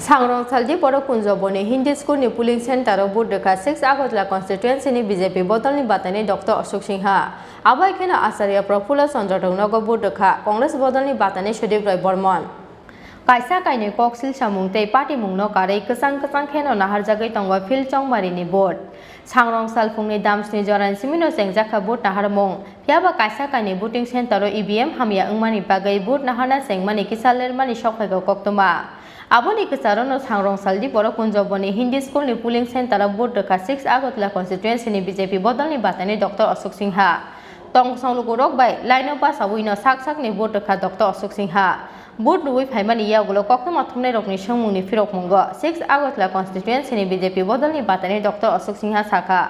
सांग्रांसालि बर'कुंजबनि हिंदी स्कूलनि पुलिंग सेन्टाराव बुधखा 6 आगोटला कन्स्टिट्युएन्सिनि बीजेपी बदलनि बातानि डॉक्टर अशोक सिंहा आबाइखेना आचार्य प्रफुल्ल चंद्र दौनगो बुधखा कांग्रेस बदलनि बातानि सुदीप राय बर्मन कायसा कायनि कक्सिल सामुंतै पार्टी मुंनो कारै कसां खेनो नाहारजागै तंगवा फिल चौमारिनि बोर्ड सांग्रांसाल फुंनि दामस्नि जरान सिमिनो सेंजाखा बुट नाहारमं फियाबा कायसा कायनि बुटिंग सेन्टाराव ईवीएम हामिया अंगमानि बागै बुट नाहारना सेंमानि किसालेरमानि सखायगो कक्तमा Aboni kesarono सांग्रांसालि बर'कुंजबनि हिंदी स्कूलनि पुलिंग सेन्टाराव बुधखा 6 आगोटला कन्स्टिट्युएन्सिनि बीजेपी बदलनि बातानि डॉक्टर अशोक सिंहा तंगसंलुगुरक बाय लाइनो पासावैनो साकनि बुधखा डॉक्टर अशोक सिंहा बुध नुई फाइमानि यावगुलो कक्तमा थुमनाय रकनि संमुंनि फिरक मंगो 6 आगोटला कन्स्टिट्युएन्सिनि बीजेपी बदलनि बातानि डॉक्टर अशोक सिंहा साखा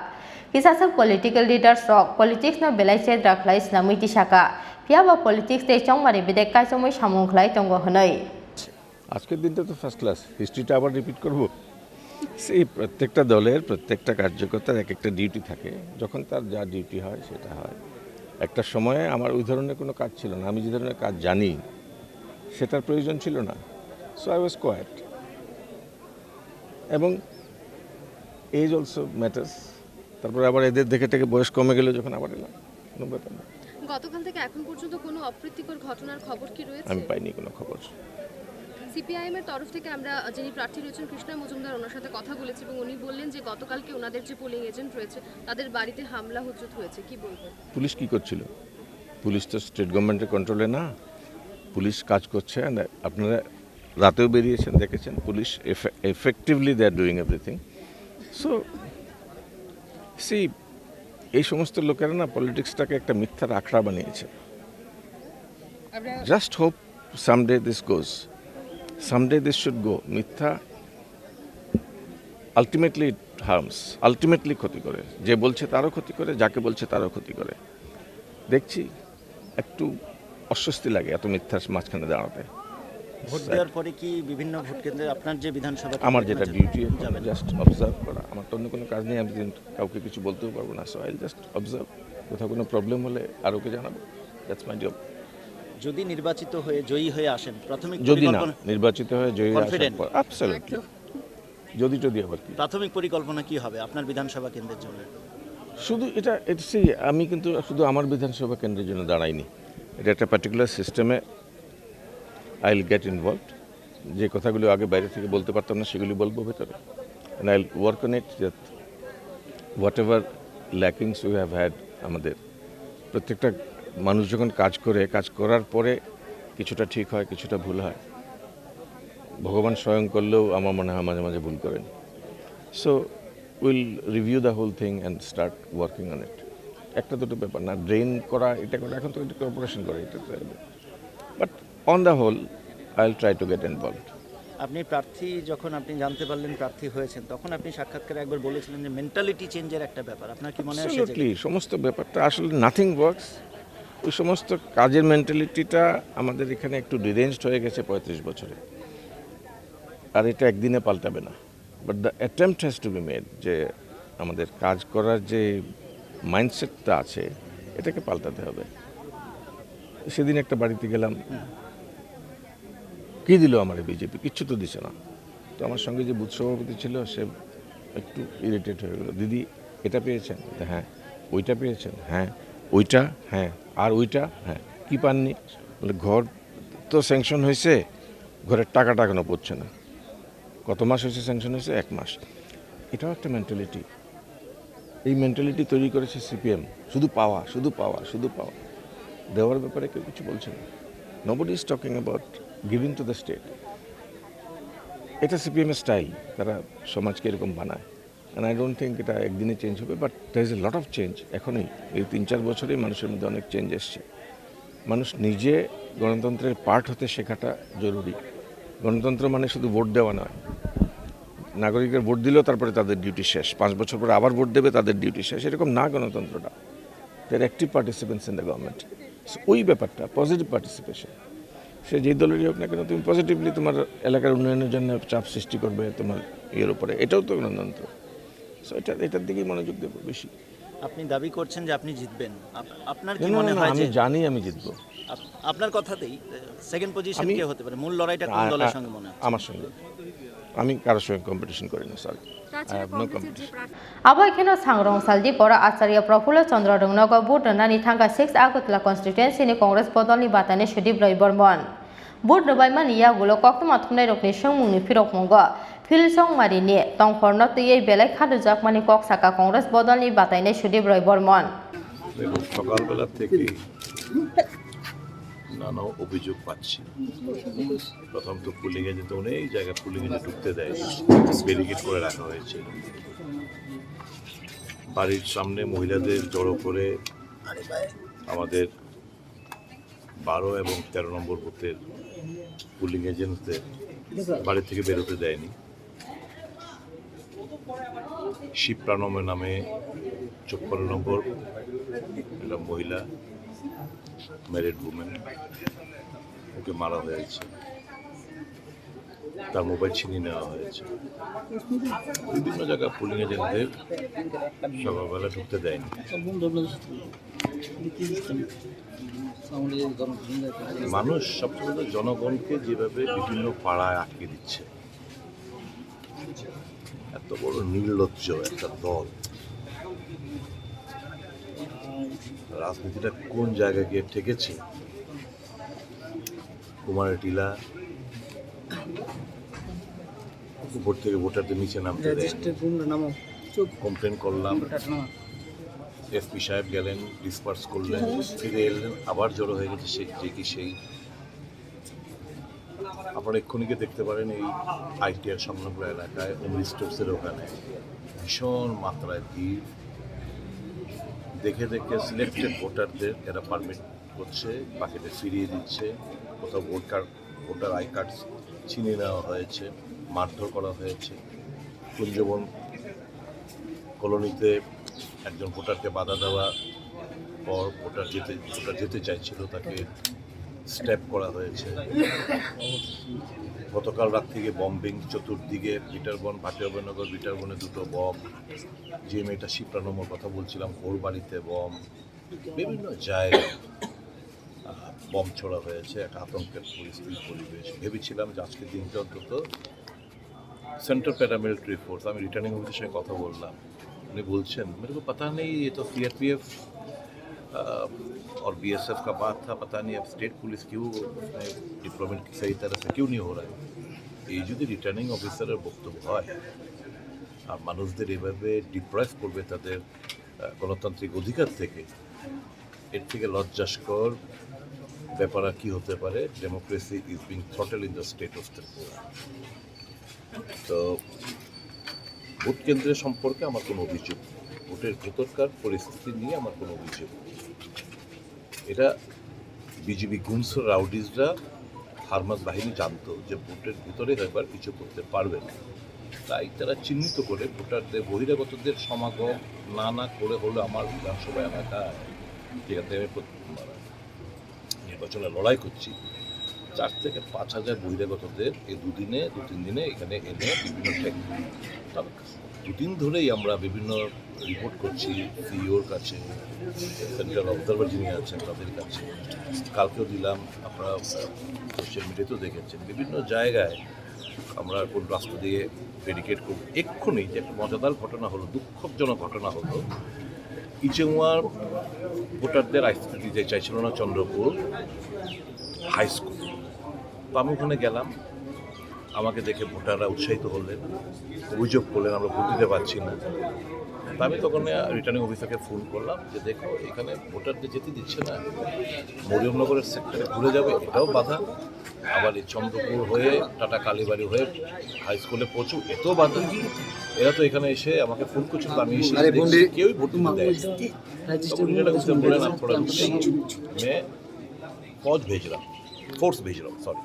किसासक पॉलिटिकल लीडर्स रक पॉलिटिक्स न बेलाइसे द्राखलाय स्नामैति साखा फियाबा पॉलिटिक्स ते चौमारि बिदे कायसमै सामुंखलाय तंगो हनै আজকের দিনটা তো ফার্স্ট ক্লাস হিস্ট্রিটা আবার রিপিট করব সেই প্রত্যেকটা দলের প্রত্যেকটা কার্যকর্তার এক একটা ডিউটি থাকে যখন তার যা ডিউটি হয় সেটা হয় একটা সময়ে আমার ওই ধরনের কোনো কাজ ছিল না আমি যে ধরনের কাজ জানি সেটার প্রয়োজন ছিল না সো আই ওয়াজ কোয়াইট এবং এজ অলসো ম্যাটার্স তারপরে আবার এদের দেখে থেকে বয়স কমে গেলে যখন আবার এলাম কোনো ব্যাপার না গতকাল থেকে এখন পর্যন্ত কোনো অপ্রীতিকর ঘটনার খবর কি রয়েছে আমি পাইনি কোনো খবর সিপিআইএম এর তরফ থেকে আমরা যিনি প্রার্থী রয়েছেন কৃষ্ণা মজুমদার ওনার সাথে কথা বলেছি এবং উনি বললেন যে গতকালকে ওনাদের যে পোলিং এজেন্ট রয়েছে তাদের বাড়িতে হামলা হুজুত হয়েছে কি বলবেন পুলিশ কি করছিল পুলিশ তো স্টেট গভর্নমেন্টের কন্ট্রোলে না পুলিশ কাজ করছে আপনারা রাতেও বেরিয়েছেন দেখেছেন police effectively they are doing everything so see এই সমস্ত লোকেরা না পলিটিক্সটাকে একটা মিথ্যার আখড়া বানিয়েছে just hope someday this goes someday this should go মিথ্যা আলটিমেটলি ইট হার্মস আলটিমেটলি ক্ষতি করে যে বলছে তারও ক্ষতি করে যাকে বলছে তারও ক্ষতি করে দেখছি একটু অস্বস্তি লাগে এত মিথ্যার মাঝখানে দাঁড়াতে ভোট দেওয়ার পরে কি বিভিন্ন ভোট কেন্দ্রে আপনার যে বিধানসভা আমার যেটা ডিউটি জাস্ট অবজার্ভ করা আমার তো অন্য কোনো কাজ নেই আমি কাউকে কিছু বলতেও পারবো না সো আই জাস্ট অবজার্ভ কোথাও কোনো প্রবলেম হলে আর ওকে জানাবো দ্যাটস মাই জব যদি নির্বাচিত হয়ে জয়ী হয়ে আসেন প্রাথমিক যদি না নির্বাচিত হয়ে জয়ী আসার পর অ্যাবসলিউটলি যদি আবার কি প্রাথমিক পরিকল্পনা কি হবে আপনার বিধানসভা কেন্দ্রের জন্য শুধু এটা আমি কিন্তু শুধু আমার বিধানসভা কেন্দ্রের জন্য দাঁড়াইনি এটা একটা পার্টিকুলার সিস্টেমে আই উইল গেট ইনভলভড যে কথাগুলো আগে বাইরে থেকে বলতে পারতাম না সেগুলি বলবো ভেতরে and I will work on it that what ever lackings we have had আমাদের প্রত্যেকটা মানুষ যখন কাজ করার পরে কিছুটা ঠিক হয় কিছুটা ভুল হয় ভগবান স্বয়ং করলেও আমার মনে হয় মাঝে মাঝে ভুল করেন so will review the whole thing and start working on it একটা দুটো ব্যাপার না ড্রেন করা এটা করা এখন তো এটা কর্পোরেশন করে এটা but on the whole I will try to get involved আপনি প্রার্থী যখন আপনি জানতে পারলেন প্রার্থী হয়েছেন তখন আপনি সাক্ষাৎকারে একবার বলেছিলেন যে মেন্টালিটি চেঞ্জের একটা ব্যাপার আপনার কি মনে হয় সমস্ত ব্যাপারটা আসলে নাথিং ওয়ার্কস ওই সমস্ত কাজের মেন্টালিটিটা আমাদের এখানে একটু ডিরেঞ্জড হয়ে গেছে 35 বছরে আর এটা একদিনে পাল্টাবে না but the attempt has to be made যে আমাদের কাজ করার যে মাইন্ডসেটটা আছে এটাকে পাল্টাতে হবে সেদিন একটা বাড়িতে গেলাম কি দিল আমার বিজেপি কিচ্ছু তো দিছে না তো আমার সঙ্গে যে বুথ সভাপতি ছিল সে একটু ইরিটেট হয়ে গেল দিদি এটা পেয়েছেন হ্যাঁ ওইটা পেয়েছেন হ্যাঁ ওইটা হ্যাঁ আর ওইটা হ্যাঁ কি পাননি বলে ঘর তো স্যাংশন হয়েছে ঘরের টাকাটা এখনো পড়ছে না কত মাস হয়েছে স্যাংশন হয়েছে 1 মাস এটাও একটা মেন্টালিটি এই মেন্টালিটি তৈরি করেছে সিপিএম শুধু পাওয়া দেওয়ার ব্যাপারে কেউ কিছু বলছে না nobody is talking about giving to the state এটা সিপিএমের স্টাইল তারা সমাজকে এরকম বানায় অ্যান্ড আই ডোন্ট থিঙ্ক এটা একদিনে চেঞ্জ হবে but there is a lot of change এখনই এই 3-4 বছরেই মানুষের মধ্যে অনেক চেঞ্জ এসছে মানুষ নিজে গণতন্ত্রের পার্ট হতে শেখাটা জরুরি গণতন্ত্র মানে শুধু ভোট দেওয়া নয় নাগরিকের ভোট দিলেও তারপরে তাদের ডিউটি শেষ 5 বছর পরে আবার ভোট দেবে তাদের ডিউটি শেষ এরকম না গণতন্ত্রটা they're active participants in the government ওই ব্যাপারটা পজিটিভ পার্টিসিপেশন সে যেই দলেরই হোক না কেন তুমি পজিটিভলি তোমার এলাকার উন্নয়নের জন্য চাপ সৃষ্টি করবে তোমার ইয়ের উপরে এটাও তো গণতন্ত্র সো এটার দিকেই মনোযোগ দেবো বেশি আপনি দাবি করছেন যে আপনি জিতবেন আপনার কি মনে হয় আমি জানি আমি জিতবো আপনার কথাতেই সেকেন্ড পজিশন কে হতে পারে মূল লড়াইটা কোন দলের সঙ্গে মনে হয় আমার সঙ্গে আমি কারোর সঙ্গে কম্পিটিশন করি না, সরি। তাছাড়া no কংগ্রেসের যে competition. আবাই খেন সাংরং সালজি পরা আচার্য প্রফুল্ল চন্দ্র রংনগ বুট নানি থাঙ্গা 6 আগতলা কনস্টিটুয়েন্সিনি কংগ্রেস বদলনি বাতানে সুদীপ রায় বর্মন বুট রবাইমানি ইয়াগুলো কক্তমা থুমনাই রকনি সংমুংনি ফিরক মঙ্গ ফিলসং মারিনি তংফর্ন তুই বেলায় খাদুজাক মানি কক সাকা কংগ্রেস বদলনি বাতাইনে সুদীপ রায় বর্মন এবং সকালবেলা থেকে নানা অভিযোগ পাচ্ছি। প্রথম তো পুলিং এজেন্ট অনেক জায়গায় পুলিং এজেন্ট ঢুকতে দেয়, ব্যারিকেড করে রাখা হয়েছে। বাড়ির সামনে মহিলাদের জড়ো করে আমাদের 12 এবং 13 নম্বর বুথের পুলিং এজেন্টদের বাড়ি থেকে বেরোতে দেয়নি। শিবপ্রাণমের নামে 54 নম্বর একটা মহিলা ম্যারিড উমেন, ওকে মারা হয়েছে, তার মোবাইল ছিনিয়ে নেওয়া হয়েছে। বিভিন্ন জায়গায় পুলিং এজেন্টদের সকালবেলা ঢুকতে দেয়নি। মানুষ সবসময় জনগণকে যেভাবে বিভিন্ন পাড়ায় আটকে দিচ্ছে, এত বড় নির্লজ্জ একটা দল, রাজনীতিটা কোন জায়গায় গিয়ে ঠেকেছে। কুমারের টিলা উপর থেকে ভোটারদের নিচে নামতে দেয়। কমপ্লেন করলাম, এসপি সাহেব গেলেন, ডিসপার্স করলেন, ফিরে এলেন, আবার জড়ো হয়ে গেছে সেই আপনারা এক্ষুনি গিয়ে দেখতে পারেন এই আইটিআর সংলগ্ন এলাকায় অমৃত স্টোর্সের ওখানে ভীষণ মাত্রায় ভিড়। দেখে দেখে সিলেক্টেড ভোটারদের এরা পারমিট করছে, বাকিদের ফিরিয়ে দিচ্ছে। কোথাও ভোটার আই কার্ড ছিনিয়ে নেওয়া হয়েছে, মারধর করা হয়েছে। কুঞ্জবন কলোনিতে একজন ভোটারকে বাধা দেওয়া পর ভোটার যেতে চাইছিল, তাকে স্ট্যাপ করা হয়েছে। গতকাল রাত থেকে বম্বিং চতুর্দিকে, বিটারবন, ভাটিয়াবনগর, বিটারবনে 2টো বম, যে মেয়েটা শিপ্রানমর কথা বলছিলাম ওর বাড়িতে বম, বিভিন্ন জায়গায় বম ছোড়া হয়েছে। একটা আতঙ্কের পরিবেশ। ভেবেছিলাম যে আজকের দিনটা অন্তত সেন্ট্রাল প্যারামিলিটারি ফোর্স, আমি রিটার্নিং অফিসের সঙ্গে কথা বললাম, उन्हें बोलছেন मेरे को पता नहीं ये तो सीआरपीएफ और बीएसएफ का बात था, पता नहीं अब स्टेट पुलिस क्यों डिप्लॉयमेंट सही तरह से क्यों नहीं हो रहा है। এই যদি রিটার্নিং অফিসারের বক্তব্য হয় আর মানুষদের এভাবে ডিপ্রাইভ করবে তাদের গণতান্ত্রিক অধিকার থেকে, এর থেকে লজ্জাস্কর ব্যাপার আর কি হতে পারে। Democracy is being throttle in the state of Tripura. তো ভোট কেন্দ্রের সম্পর্কে আমার কোনো অভিযোগ, ভোটের ভেতরকার পরিস্থিতি নিয়ে আমার কোনো অভিযোগ। এটা বিজেপি গুনস রাউডিজরা, হারমাস বাহিনী জানতো যে ভোটের ভিতরে একবার কিছু করতে পারবে না, তাই তারা চিহ্নিত করে ভোটারদের বহিরাগতদের সমাগম না করে হলো আমার বিধানসভা এলাকায়, যেখান থেকে আমি নির্বাচনে লড়াই করছি, 4 থেকে 5 হাজার বহিরাগতদের এই 2-3 দিনে এখানে এনে বিভিন্ন টেকনিক, 2 দিন ধরেই আমরা বিভিন্ন রিপোর্ট করছি সিইওর কাছে, সেন্ট্রাল অবজারভার যিনি আছেন তাদের কাছে, কালকেও দিলাম। আপনারা সোশ্যাল মিডিয়াতেও দেখেছেন বিভিন্ন জায়গায় আমরা কোন রাস্তা দিয়ে ব্যারিকেড করব। এক্ষুনি যে একটা মজাদার ঘটনা হলো, দুঃখজনক ঘটনা হলো, ইচেঙ্গুয়ার ভোটারদের আইসিটি দিতে চাইছিল না চন্দ্রপুর হাই স্কুল। তো আমি ওখানে গেলাম, আমাকে দেখে ভোটাররা উৎসাহিত হলেন, অভিযোগ করলেন আমরা ভোট দিতে পারছি না। তা আমি তখন রিটার্নিং অফিসারকে ফোন করলাম যে দেখো এখানে ভোটারদের যেতে দিচ্ছে না, মরিয়মনগরের সেক্টরে ঘুরে যাবে এটাও বাধা, আবার এই চন্দ্রপুর হয়ে টাটা কালীবাড়ি হয়ে হাই স্কুলে পৌঁছু এতেও বাধা। এরা তো এখানে এসে আমাকে ফোন করছিল, আমি এসে কেউই ভোট দিতে দেয়। বললেন থোড়া मैं फौज भेज रहा हूँ, फोर्स भेज रहा हूँ, सॉरी।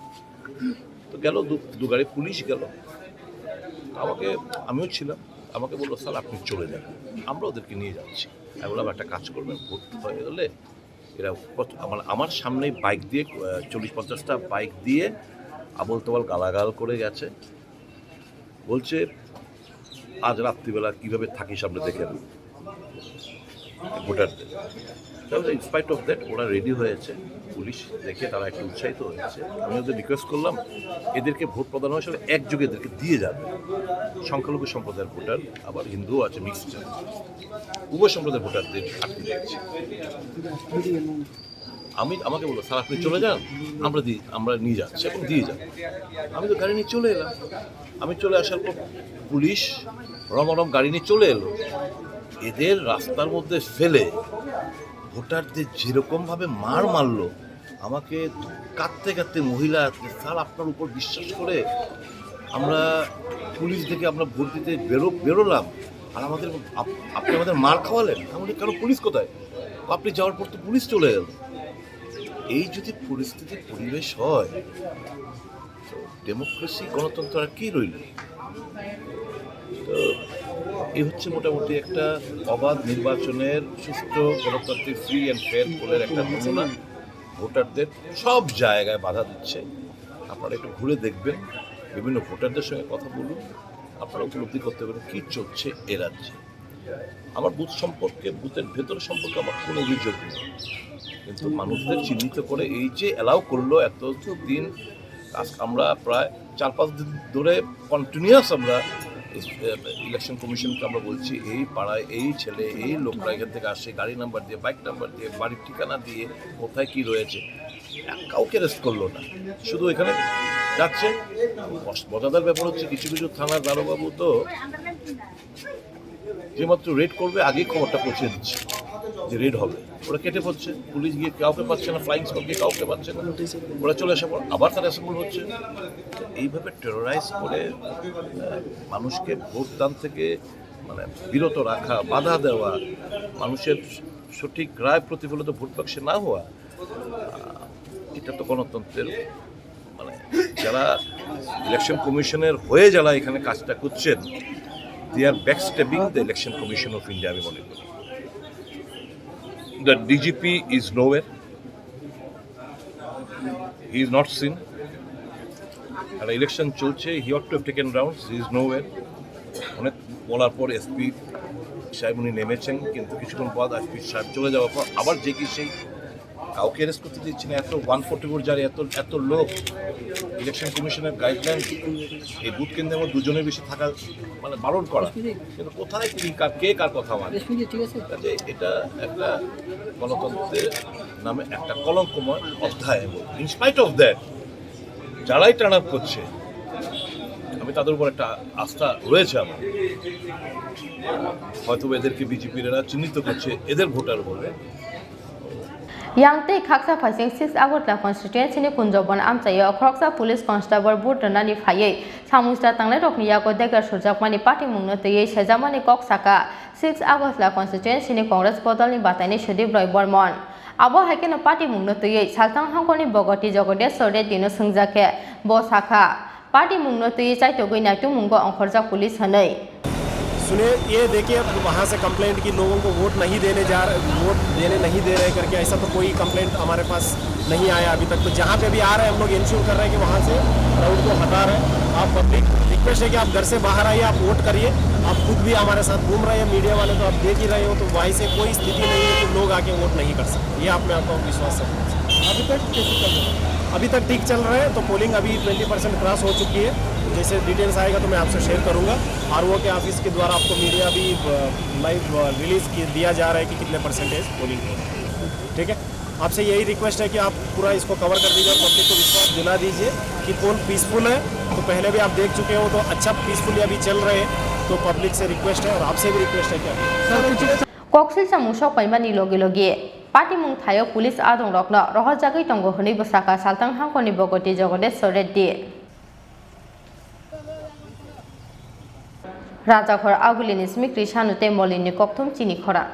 তো গেল 2 গাড়ি পুলিশ গেল, আমাকে আমিও ছিলাম, আমাকে বললো স্যার আপনি চলে যান, আমরা ওদেরকে নিয়ে যাচ্ছি। আমি বললাম একটা কাজ করবেন, ভোট হয়ে গেলে এরা আমার সামনেই বাইক দিয়ে 40-50টা বাইক দিয়ে আবল তবল গালাগাল করে গেছে, বলছে আজ রাত্রিবেলা কীভাবে থাকি সামনে দেখে নেব। ভোটারদের। তাহলে ইনস্পাইট অফ দ্যাট ওরা রেডি হয়েছে, পুলিশ দেখে তারা একটু উৎসাহিত হয়েছে। আমি ওদের রিকোয়েস্ট করলাম এদেরকে ভোট প্রদান হিসেবে একযোগে এদেরকে দিয়ে যাবে। সংখ্যালঘু সম্প্রদায়ের ভোটার, আবার হিন্দুও আছে, মিক্সড, উভয় সম্প্রদায়ের ভোটারদের আটকে দিয়েছে। আমাকে বললো স্যার আপনি চলে যান, আমরা নিয়ে যাচ্ছি এবং দিয়ে যান। আমি তো গাড়ি নিয়ে চলে এলাম। আমি চলে আসার পর পুলিশ রমরম গাড়ি নিয়ে চলে এলো। এদের রাস্তার মধ্যে ফেলে ভোটারদের যেরকমভাবে মারলো, আমাকে কাঁদতে কাঁদতে মহিলা, স্যার আপনার উপর বিশ্বাস করে আমরা পুলিশ দেখে আমরা ভোট দিতে বেরোলাম, আর আপনি আমাদের মার খাওয়ালেন। আমাদের কেন পুলিশ কোথায়? আপনি যাওয়ার পর তো পুলিশ চলে এলো। এই যদি পরিস্থিতির পরিবেশ হয় তো ডেমোক্রেসি, গণতন্ত্র আর কি রইল? তো এই হচ্ছে মোটামুটি একটা অবাধ নির্বাচনের, সুষ্ঠু গণতান্ত্রিক ফ্রি অ্যান্ড ফেয়ার পোলের একটা নমুনা। ভোটারদের সব জায়গায় বাধা দিচ্ছে। আপনারা একটু ঘুরে দেখবেন, বিভিন্ন ভোটারদের সঙ্গে কথা বলুন, আপনারা উপলব্ধি করতে পারেন কী চলছে এ রাজ্যে। আমার বুথ সম্পর্কে, বুথের ভেতর সম্পর্কে আমার কোনো অভিযোগ নেই, কিন্তু মানুষদের চিহ্নিত করে এই যে অ্যালাউ করলো এত দিন, আমরা প্রায় 4-5 দিন ধরে কন্টিনিউয়াস আমরা ইলেকশন কমিশনকে আমরা বলছি এই পাড়ায় এই ছেলে, এই লোকরা এখান থেকে আসে, গাড়ি নাম্বার দিয়ে, বাইক নাম্বার দিয়ে, বাড়ির ঠিকানা দিয়ে, কোথায় কি রয়েছে, কাউকে অ্যারেস্ট করলো না, শুধু এখানে যাচ্ছে। মজাদার ব্যাপার হচ্ছে কিছু কিছু থানার দারোগাবু তো যে মাত্র রেড করবে আগেই খবরটা পৌঁছে দিচ্ছে যে রেড হবে, ওরা কেটে পড়ছে, পুলিশ গিয়ে কাউকে পাচ্ছে না, ফ্লাইং স্কোয়াড গিয়ে কাউকে পাচ্ছে না, ওরা চলে আসার পর আবার তারা অ্যাসেম্বল হচ্ছে। এইভাবে টেরোরাইজ করে মানুষকে ভোটদান থেকে বিরত রাখা, বাধা দেওয়া, মানুষের সঠিক রায় প্রতিফলিত ভোট বাক্সে না হওয়া, এটা তো গণতন্ত্রের যারা ইলেকশন কমিশনের হয়ে যারা এখানে কাজটা করছেন, they are backstabbing the Election Commission of India, আমি মনে করি। The DGP is nowhere. He is not seen. আর ইলেকশন চলছে, he ought to have taken rounds, he is nowhere. অনেক বলার পর এসপি সাহেব উনি নেমেছেন, কিন্তু কিছুক্ষণ পর এসপি সাহেব চলে যাওয়ার পর আবার যে কি সেই কাউকে অ্যারেস্ট করতে দিচ্ছে না। এত 144 জারি, এত লোক, ইলেকশন কমিশনের গাইডলাইন এই বুথ কেন্দ্রে আমার দুজনের বেশি থাকা বারণ করা, কিন্তু কোথায় কি কে কার কথা মানে, কাজে এটা একটা গণতন্ত্রের নামে একটা কলঙ্কময় অধ্যায়। এবং ইনস্পাইট অফ দ্যাট যারাই টার্ন আপ করছে, আমি তাদের উপর একটা আস্থা রয়েছে আমার, হয়তো এদেরকে বিজেপিরা চিহ্নিত করছে এদের ভোটার বলে। Yangtei Khaksa Phasing 6 Agotla constituency ni Kunjobon Amchayo Khoksa Police Constable Butnani Phaye Samusta Tangle Rokniya ko Degar Surjakmani Party Mungno Teye Sajamani Kok Saka 6 Agotla constituency ni Congress Bodolni Batani Shudip Roy Bormon Abo Hakeno Party Mungno Teye Saltang Hangkoni Bogoti Jogode Sode Dino Sungjake Bo Saka Party Mungno Teye Chaitogoi Natu Mungo Onkhorja Police Hanai सुनिए, ये देखिए वहाँ से complaint की लोगों को vote नहीं देने नहीं दे रहे करके, ऐसा तो कोई कंप्लेंट हमारे पास नहीं आया अभी तक। तो जहाँ पे भी आ रहे हैं हम लोग इंश्योर कर रहे हैं कि वहाँ से क्राउड को हटा रहे हैं। आप पब्लिक रिक्वेस्ट है कि आप घर से बाहर आइए, आप वोट करिए। आप खुद भी हमारे साथ घूम रहे हैं, मीडिया वाले तो आप देख ही रहे हो, तो वहीं से कोई स्थिति नहीं है कि लोग आके वोट नहीं कर सकते। ये आप में आपको विश्वास है। अभी तक कैसे चल रहा है? अभी तक ठीक चल रहा है। तो पोलिंग अभी 20% क्रॉस हो चुकी है। जैसे डिटेल्स आएगा तो मैं आपसे शेयर करूंगा। आरओ के ऑफिस के द्वारा आपको मीडिया भी लाइव रिलीज दिया जा रहा है कि कितने परसेंटेज पोलिंग हो। ठीक है, आपसे यही रिक्वेस्ट है कि आप पूरा इसको कवर कर दीजिए और पब्लिक को विश्वास दिला दीजिए कि पोल पीसफुल है। तो पहले भी आप देख चुके हो, तो अच्छा पीसफुली अभी चल रहे हैं। तो पब्लिक से रिक्वेस्ट है और आपसे भी रिक्वेस्ट है कि Koksil Samusho Paimani Logi Logi Party Mung Thayo Police Adong Rokno Rohajagi Tongo Honi Bosaka Saltang Hangkoni Bogoti Jogode Soredi Rajakhor Agulini Smik Rishanute Molini Koktum Chini Khora